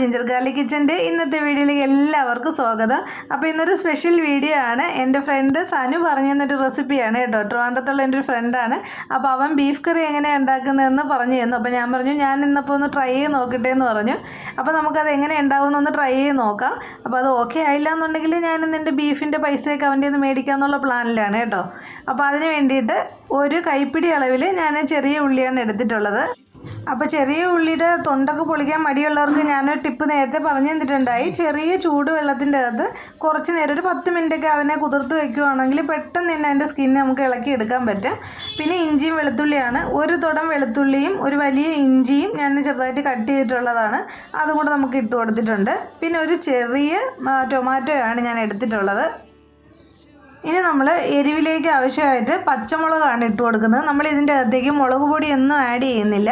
Ginger garlic കിച്ചൻ്റെ ഇന്നത്തെ വീഡിയോയിലേക്ക് എല്ലാവർക്കും സ്വാഗതം. അപ്പോൾ ഇന്നൊരു സ്പെഷ്യൽ വീഡിയോ ആണ്. എൻ്റെ ഫ്രണ്ട് സനു പറഞ്ഞു തന്നൊരു റെസിപ്പിയാണ് കേട്ടോ. ട്രിവാൻഡ്രത്തുള്ള എൻ്റെ ഒരു ഫ്രണ്ടാണ്. അപ്പോൾ അവൻ ബീഫ് കറി എങ്ങനെയാണ് ഉണ്ടാക്കുന്നതെന്ന് പറഞ്ഞു തന്നു. അപ്പോൾ ഞാൻ പറഞ്ഞു ഞാൻ ഇന്നിപ്പോൾ ഒന്ന് ട്രൈ ചെയ്ത് നോക്കട്ടെ എന്ന് പറഞ്ഞു. അപ്പോൾ നമുക്കത് എങ്ങനെ ഉണ്ടാവുമെന്നൊന്ന് ട്രൈ ചെയ്ത് നോക്കാം. അപ്പോൾ അത് ഓക്കെ ആയില്ല എന്നുണ്ടെങ്കിൽ ഞാനിന്ന് എൻ്റെ ബീഫിൻ്റെ പൈസയൊക്കെ അവൻ്റെ നിന്ന് മേടിക്കാമെന്നുള്ള പ്ലാനിലാണ് കേട്ടോ. അപ്പോൾ അതിന് വേണ്ടിയിട്ട് ഒരു കൈപ്പിടി അളവിൽ ഞാൻ ചെറിയ ഉള്ളിയാണ് എടുത്തിട്ടുള്ളത്. അപ്പോൾ ചെറിയ ഉള്ളിയുടെ തൊണ്ടൊക്കെ പൊളിക്കാൻ മടിയുള്ളവർക്ക് ഞാനൊരു ടിപ്പ് നേരത്തെ പറഞ്ഞു തന്നിട്ടുണ്ടായി. ചെറിയ ചൂടുവെള്ളത്തിൻ്റെ അകത്ത് കുറച്ച് നേരം ഒരു 10 മിനിറ്റൊക്കെ അതിനെ കുതിർത്ത് വയ്ക്കുകയാണെങ്കിൽ പെട്ടെന്ന് തന്നെ അതിൻ്റെ സ്കിന്ന് നമുക്ക് ഇളക്കി എടുക്കാൻ പറ്റും. പിന്നെ ഇഞ്ചിയും വെളുത്തുള്ളിയാണ്. ഒരു തുടം വെളുത്തുള്ളിയും ഒരു വലിയ ഇഞ്ചിയും ഞാൻ ചെറുതായിട്ട് കട്ട് ചെയ്തിട്ടുള്ളതാണ്. അതും കൂടെ നമുക്ക് ഇട്ട് കൊടുത്തിട്ടുണ്ട്. പിന്നെ ഒരു ചെറിയ ടൊമാറ്റോയാണ് ഞാൻ എടുത്തിട്ടുള്ളത്. ഇനി നമ്മൾ എരിവിലേക്ക് ആവശ്യമായിട്ട് പച്ചമുളകാണ് ഇട്ട് കൊടുക്കുന്നത്. നമ്മൾ ഇതിൻ്റെ അകത്തേക്ക് മുളക് പൊടിയൊന്നും ആഡ് ചെയ്യുന്നില്ല.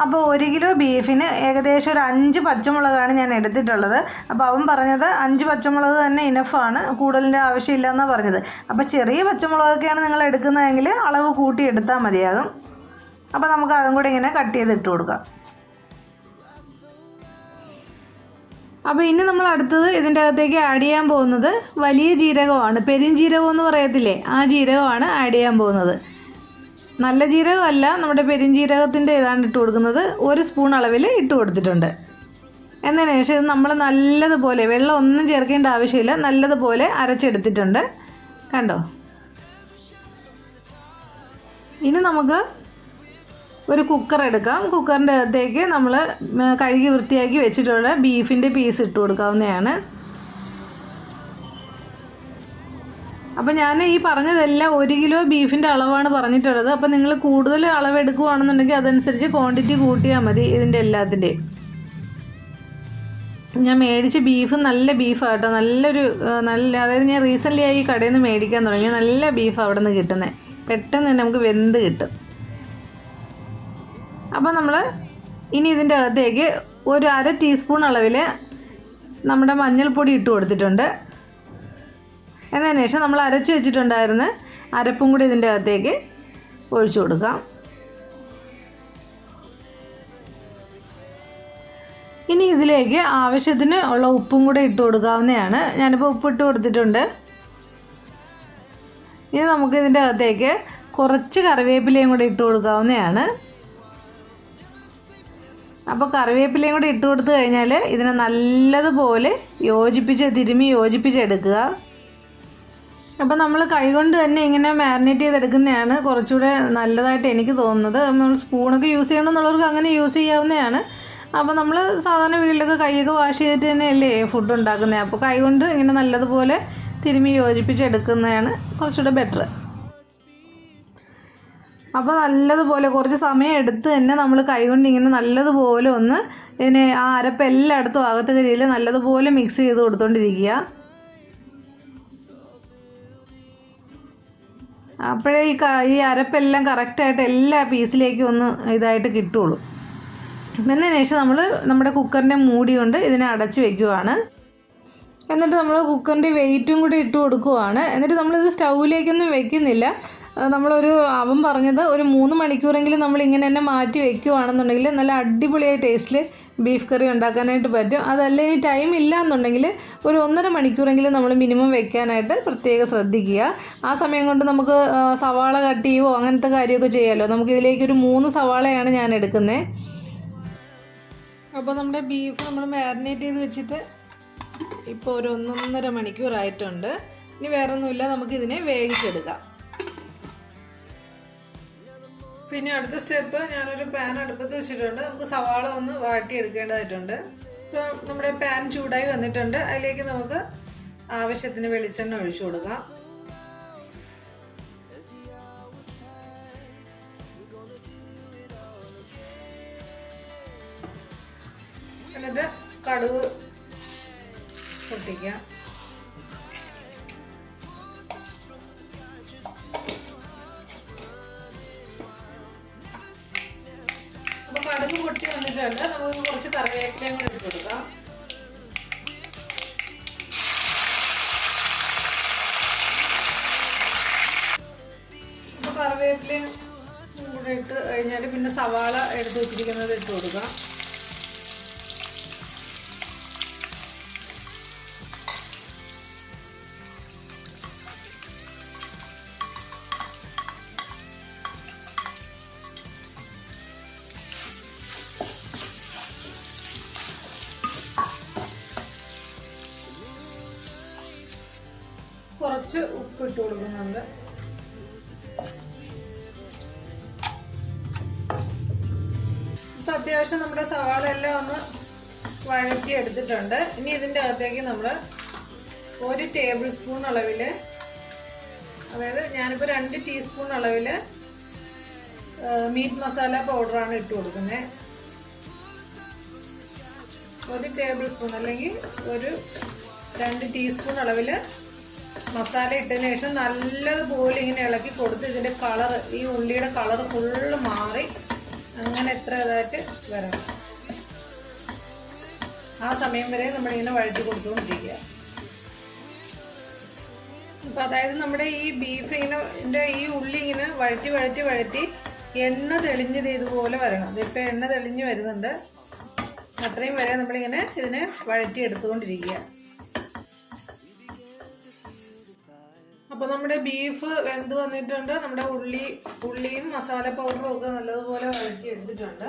അപ്പോൾ 1 കിലോ ബീഫിന് ഏകദേശം ഒരു 5 പച്ചമുളകാണ് ഞാൻ എടുത്തിട്ടുള്ളത്. അപ്പോൾ അവൻ പറഞ്ഞത് 5 പച്ചമുളക് തന്നെ ഇനഫാണ്, കൂടുതലിൻ്റെ ആവശ്യമില്ല എന്നാണ് പറഞ്ഞത്. അപ്പോൾ ചെറിയ പച്ചമുളകൊക്കെയാണ് നിങ്ങൾ എടുക്കുന്നതെങ്കിൽ അളവ് കൂട്ടി എടുത്താൽ മതിയാകും. അപ്പോൾ നമുക്ക് അതും കൂടെ ഇങ്ങനെ കട്ട് ചെയ്തിട്ട് കൊടുക്കാം. അപ്പോൾ ഇനി നമ്മൾ അടുത്തത് ഇതിൻ്റെ അകത്തേക്ക് ആഡ് ചെയ്യാൻ പോകുന്നത് വലിയ ജീരകമാണ്. പെരുംജീരകം എന്ന് പറയത്തില്ലേ, ആ ജീരകമാണ് ആഡ് ചെയ്യാൻ പോകുന്നത്. നല്ല ജീരകമല്ല, നമ്മുടെ പെരുംജീരകത്തിൻ്റെ ഇതാണ് ഇട്ട് കൊടുക്കുന്നത്. 1 സ്പൂൺ അളവിൽ ഇട്ട് കൊടുത്തിട്ടുണ്ട്. എന്നതിന് ശേഷം ഇത് നമ്മൾ നല്ലതുപോലെ, വെള്ളം ഒന്നും ചേർക്കേണ്ട ആവശ്യമില്ല, നല്ലതുപോലെ അരച്ചെടുത്തിട്ടുണ്ട്. കണ്ടോ? ഇനി നമുക്ക് ഒരു കുക്കർ എടുക്കാം. കുക്കറിൻ്റെ അകത്തേക്ക് നമ്മൾ കഴുകി വൃത്തിയാക്കി വെച്ചിട്ടുള്ള ബീഫിൻ്റെ പീസ് ഇട്ട് കൊടുക്കാവുന്നതാണ്. അപ്പോൾ ഞാൻ ഈ പറഞ്ഞതെല്ലാം 1 കിലോ ബീഫിൻ്റെ അളവാണ് പറഞ്ഞിട്ടുള്ളത്. അപ്പോൾ നിങ്ങൾ കൂടുതൽ അളവ് എടുക്കുകയാണെന്നുണ്ടെങ്കിൽ അതനുസരിച്ച് ക്വാണ്ടിറ്റി കൂട്ടിയാൽ മതി ഇതിൻ്റെ എല്ലാത്തിൻ്റെയും. ഞാൻ മേടിച്ച ബീഫ് നല്ല ബീഫാട്ടോ, അതായത് ഞാൻ റീസെൻ്റ്ലി ആയി കടയിൽ നിന്ന് മേടിക്കാൻ തുടങ്ങി. നല്ല ബീഫ് അവിടെ നിന്ന് കിട്ടുന്നത്, പെട്ടെന്ന് തന്നെ നമുക്ക് വെന്ത് കിട്ടും. അപ്പോൾ നമ്മൾ ഇനി ഇതിൻ്റെ അകത്തേക്ക് ഒരു 1/2 ടീസ്പൂൺ അളവിൽ നമ്മുടെ മഞ്ഞൾപ്പൊടി ഇട്ട് കൊടുത്തിട്ടുണ്ട്. എന്നതിന് ശേഷം നമ്മൾ അരച്ച് വെച്ചിട്ടുണ്ടായിരുന്ന അരപ്പും കൂടി ഇതിൻ്റെ അകത്തേക്ക് ഒഴിച്ചു കൊടുക്കാം. ഇനി ഇതിലേക്ക് ആവശ്യത്തിന് ഉള്ള ഉപ്പും കൂടെ ഇട്ട് കൊടുക്കാവുന്നതാണ്. ഞാനിപ്പോൾ ഉപ്പിട്ട് കൊടുത്തിട്ടുണ്ട്. ഇനി നമുക്ക് ഇതിൻ്റെ അകത്തേക്ക് കുറച്ച് കറിവേപ്പിലയും കൂടെ ഇട്ട് കൊടുക്കാവുന്നതാണ്. അപ്പോൾ കറിവേപ്പിലയും കൂടി ഇട്ട് കൊടുത്തു കഴിഞ്ഞാൽ ഇതിനെ നല്ലതുപോലെ തിരുമ്മി യോജിപ്പിച്ചെടുക്കുക. അപ്പോൾ നമ്മൾ കൈകൊണ്ട് തന്നെ ഇങ്ങനെ മാരിനേറ്റ് ചെയ്തെടുക്കുന്നതാണ് കുറച്ചുകൂടെ നല്ലതായിട്ട് എനിക്ക് തോന്നുന്നത്. നമ്മൾ സ്പൂണൊക്കെ യൂസ് ചെയ്യണമെന്നുള്ളവർക്ക് അങ്ങനെ യൂസ് ചെയ്യാവുന്നതാണ്. അപ്പോൾ നമ്മൾ സാധാരണ വീട്ടിലൊക്കെ കൈയൊക്കെ വാഷ് ചെയ്തിട്ട് തന്നെയല്ലേ ഫുഡ് ഉണ്ടാക്കുന്നത്. അപ്പോൾ കൈകൊണ്ട് ഇങ്ങനെ നല്ലതുപോലെ തിരുമ്മി യോജിപ്പിച്ചെടുക്കുന്നതാണ് കുറച്ചുകൂടെ ബെറ്റർ. അപ്പോൾ നല്ലതുപോലെ കുറച്ച് സമയം എടുത്ത് തന്നെ നമ്മൾ കൈകൊണ്ട് ഇങ്ങനെ നല്ലതുപോലെ ഒന്ന് ഇതിനെ ആ അരപ്പ് എല്ലായിടത്തും ആകത്തക്ക രീതിയിൽ നല്ലതുപോലെ മിക്സ് ചെയ്ത് കൊടുത്തുകൊണ്ടിരിക്കുക. അപ്പോഴേ ഈ അരപ്പെല്ലാം കറക്റ്റായിട്ട് എല്ലാ പീസിലേക്കും ഒന്ന് ഇതായിട്ട് കിട്ടുള്ളൂ. എന്നതിന് ശേഷം നമ്മൾ നമ്മുടെ കുക്കറിൻ്റെ മൂടി കൊണ്ട് ഇതിനെ അടച്ച് വയ്ക്കുവാണ്. എന്നിട്ട് നമ്മൾ കുക്കറിൻ്റെ വെയിറ്റും കൂടി ഇട്ട് കൊടുക്കുവാണ്. എന്നിട്ട് നമ്മളിത് സ്റ്റൗവിലേക്കൊന്നും വെക്കുന്നില്ല. അവൻ പറഞ്ഞത് ഒരു 3 മണിക്കൂറെങ്കിലും നമ്മളിങ്ങനെ തന്നെ മാറ്റി വയ്ക്കുകയാണെന്നുണ്ടെങ്കിൽ നല്ല അടിപൊളിയായ ടേസ്റ്റിൽ ബീഫ് കറി ഉണ്ടാക്കാനായിട്ട് പറ്റും. അതല്ല ഇനി ടൈം ഇല്ല എന്നുണ്ടെങ്കിൽ ഒരു 1.5 മണിക്കൂറെങ്കിലും നമ്മൾ മിനിമം വെക്കാനായിട്ട് പ്രത്യേകം ശ്രദ്ധിക്കുക. ആ സമയം കൊണ്ട് നമുക്ക് സവാള കട്ട് ചെയ്യുവോ അങ്ങനത്തെ കാര്യമൊക്കെ ചെയ്യാമല്ലോ. നമുക്കിതിലേക്കൊരു 3 സവാളയാണ് ഞാൻ എടുക്കുന്നത്. അപ്പോൾ നമ്മുടെ ബീഫ് നമ്മൾ മാരിനേറ്റ് ചെയ്ത് വെച്ചിട്ട് ഇപ്പോൾ ഒരു 1.5 മണിക്കൂറായിട്ടുണ്ട്. ഇനി വേറെ ഒന്നുമില്ല, നമുക്കിതിനെ വേവിച്ചെടുക്കാം. പിന്നെ അടുത്ത സ്റ്റെപ്പ്, ഞാനൊരു പാൻ അടുപ്പത്ത് വെച്ചിട്ടുണ്ട്. നമുക്ക് സവാള ഒന്ന് വാട്ടിയെടുക്കേണ്ടതായിട്ടുണ്ട്. ഇപ്പോൾ നമ്മുടെ പാൻ ചൂടായി വന്നിട്ടുണ്ട്. അതിലേക്ക് നമുക്ക് ആവശ്യത്തിന് വെളിച്ചെണ്ണ ഒഴിച്ചു കൊടുക്കാം. എന്നിട്ട് കടുക് പൊട്ടിക്കാം. കടുക് പൊട്ടി വന്നിട്ടുണ്ട്. നമുക്ക് കുറച്ച് കറിവേപ്പിലയും കൂടി ഇട്ട് കൊടുക്കാം. അപ്പോൾ കറിവേപ്പിലയും കൂടെ ഇട്ട് കഴിഞ്ഞാൽ പിന്നെ സവാള എടുത്ത് വെച്ചിരിക്കുന്നത് ഇട്ട് കൊടുക്കാം. കുറച്ച് ഉപ്പ് ഇട്ട് കൊടുക്കുന്നുണ്ട്. ഇപ്പം അത്യാവശ്യം നമ്മുടെ സവാള എല്ലാം ഒന്ന് വഴറ്റി എടുത്തിട്ടുണ്ട്. ഇനി ഇതിൻ്റെ അകത്തേക്ക് നമ്മൾ 1 ടേബിൾ സ്പൂൺ അളവിൽ, അതായത് ഞാനിപ്പോൾ 2 ടീസ്പൂൺ അളവിൽ മീറ്റ് മസാല പൗഡറാണ് ഇട്ട് കൊടുക്കുന്നത്. 1 ടേബിൾ സ്പൂൺ അല്ലെങ്കിൽ 2 ടീസ്പൂൺ അളവിൽ മസാല ഇട്ടതിന് ശേഷം നല്ലതുപോലെ ഇങ്ങനെ ഇളക്കി കൊടുത്ത് ഇതിൻ്റെ കളറ്, ഈ ഉള്ളിയുടെ കളറ് ഫുള്ള് മാറി അങ്ങനെ എത്ര ഇതായിട്ട് വരണം. ആ സമയം വരെ നമ്മളിങ്ങനെ വഴറ്റി കൊടുത്തുകൊണ്ടിരിക്കുക. അപ്പം അതായത് നമ്മുടെ ഈ ബീഫ് ഇങ്ങനെ ഈ ഉള്ളി ഇങ്ങനെ വഴറ്റി എണ്ണ തെളിഞ്ഞത് ഇതുപോലെ വരണം. ഇതിപ്പോൾ എണ്ണ തെളിഞ്ഞ് വരുന്നുണ്ട്. അത്രയും വരെ നമ്മളിങ്ങനെ ഇതിനെ വഴറ്റി എടുത്തുകൊണ്ടിരിക്കുക. അപ്പോൾ നമ്മുടെ ബീഫ് വെന്ത് വന്നിട്ടുണ്ട്. നമ്മുടെ ഉള്ളിയും മസാല പൗഡറും ഒക്കെ നല്ലതുപോലെ വഴറ്റി എടുത്തിട്ടുണ്ട്.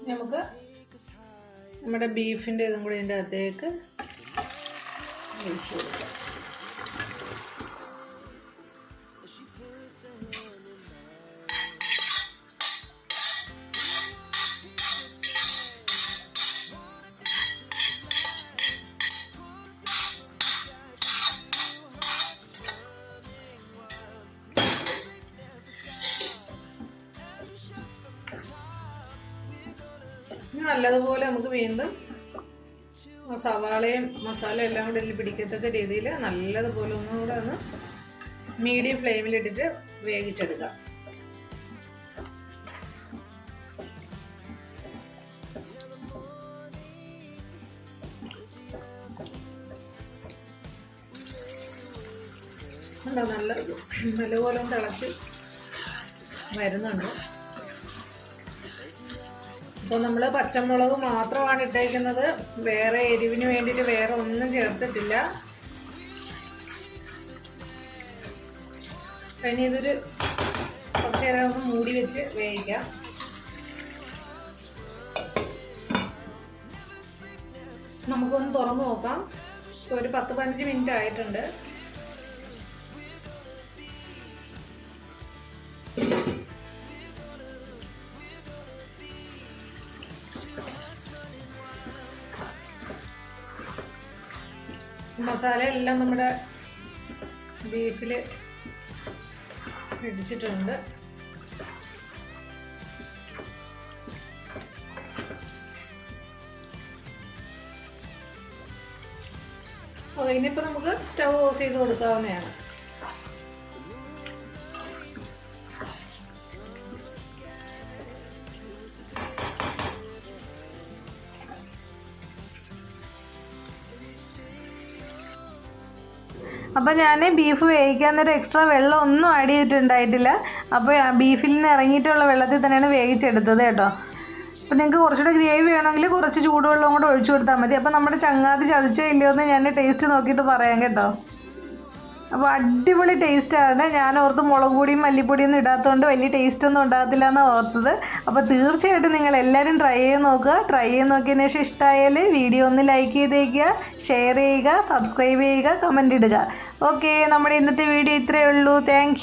നമുക്ക് നമ്മുടെ ബീഫിൻ്റെ ഇതും കൂടി ഇതിൻ്റെ അകത്തേക്ക് ഒഴിച്ചു കൊടുക്കാം. നല്ലതുപോലെ നമുക്ക് വീണ്ടും സവാളയും മസാല എല്ലാം കൂടെ ഇതിൽ പിടിക്കത്തക്ക രീതിയിൽ നല്ലതുപോലെ ഒന്നുകൂടെ ഒന്ന് മീഡിയം ഫ്ലെയിമിലിട്ടിട്ട് വേവിച്ചെടുക്കാം. നല്ലപോലെ ഒന്ന് തിളച്ച് വരുന്നുണ്ട്. അപ്പോൾ നമ്മൾ പച്ചമുളക് മാത്രമാണ് ഇട്ടേക്കുന്നത്, വേറെ എരിവിന് വേണ്ടിയിട്ട് വേറെ ഒന്നും ചേർത്തിട്ടില്ല. ഇനി ഇതൊരു കുറച്ച് നേരം ഒന്ന് മൂടി വെച്ച് വേവിക്കാം. നമുക്കൊന്ന് തുറന്ന് നോക്കാം. ഇപ്പോൾ ഒരു 10-15 മിനിറ്റ് ആയിട്ടുണ്ട്. മസാല എല്ലാം നമ്മുടെ ബീഫിൽ പിടിച്ചിട്ടുണ്ട്. ഇനിയിപ്പോൾ നമുക്ക് സ്റ്റവ് ഓഫ് ചെയ്ത് കൊടുക്കാവുന്നതാണ്. അപ്പോൾ ഞാൻ ബീഫ് വേവിക്കാൻ നേരം എക്സ്ട്രാ വെള്ളം ഒന്നും ആഡ് ചെയ്തിട്ടുണ്ടായിട്ടില്ല. അപ്പോൾ ബീഫിൽ നിന്ന് ഇറങ്ങിയിട്ടുള്ള വെള്ളത്തിൽ തന്നെയാണ് വേവിച്ചെടുത്തത് കേട്ടോ. അപ്പോൾ നിങ്ങൾക്ക് കുറച്ചുകൂടെ ഗ്രേവി വേണമെങ്കിൽ കുറച്ച് ചൂടുവെള്ളം കൂടെ ഒഴിച്ചു കൊടുത്താൽ മതി. അപ്പോൾ നമ്മുടെ ചങ്ങാതി ചതിച്ചോ ഇല്ലയോ എന്ന് ഞാൻ ടേസ്റ്റ് നോക്കിയിട്ട് പറയാം കേട്ടോ. അപ്പോൾ അടിപൊളി ടേസ്റ്റാണ്. ഞാൻ ഓർത്ത് മുളക് പൊടിയും മല്ലിപ്പൊടിയൊന്നും ഇടാത്തതുകൊണ്ട് വലിയ ടേസ്റ്റൊന്നും ഉണ്ടാകത്തില്ല എന്നാണ് ഓർത്തത്. അപ്പോൾ തീർച്ചയായിട്ടും നിങ്ങൾ എല്ലാവരും ട്രൈ ചെയ്ത് നോക്കുക. ട്രൈ ചെയ്ത് നോക്കിയതിന് ശേഷം ഇഷ്ടമായാൽ വീഡിയോ ഒന്ന് ലൈക്ക് ചെയ്തേക്കുക, ഷെയർ ചെയ്യുക, സബ്സ്ക്രൈബ് ചെയ്യുക, കമൻ്റ് ഇടുക. ഓക്കെ, നമ്മുടെ ഇന്നത്തെ വീഡിയോ ഇത്രയേ ഉള്ളൂ. താങ്ക്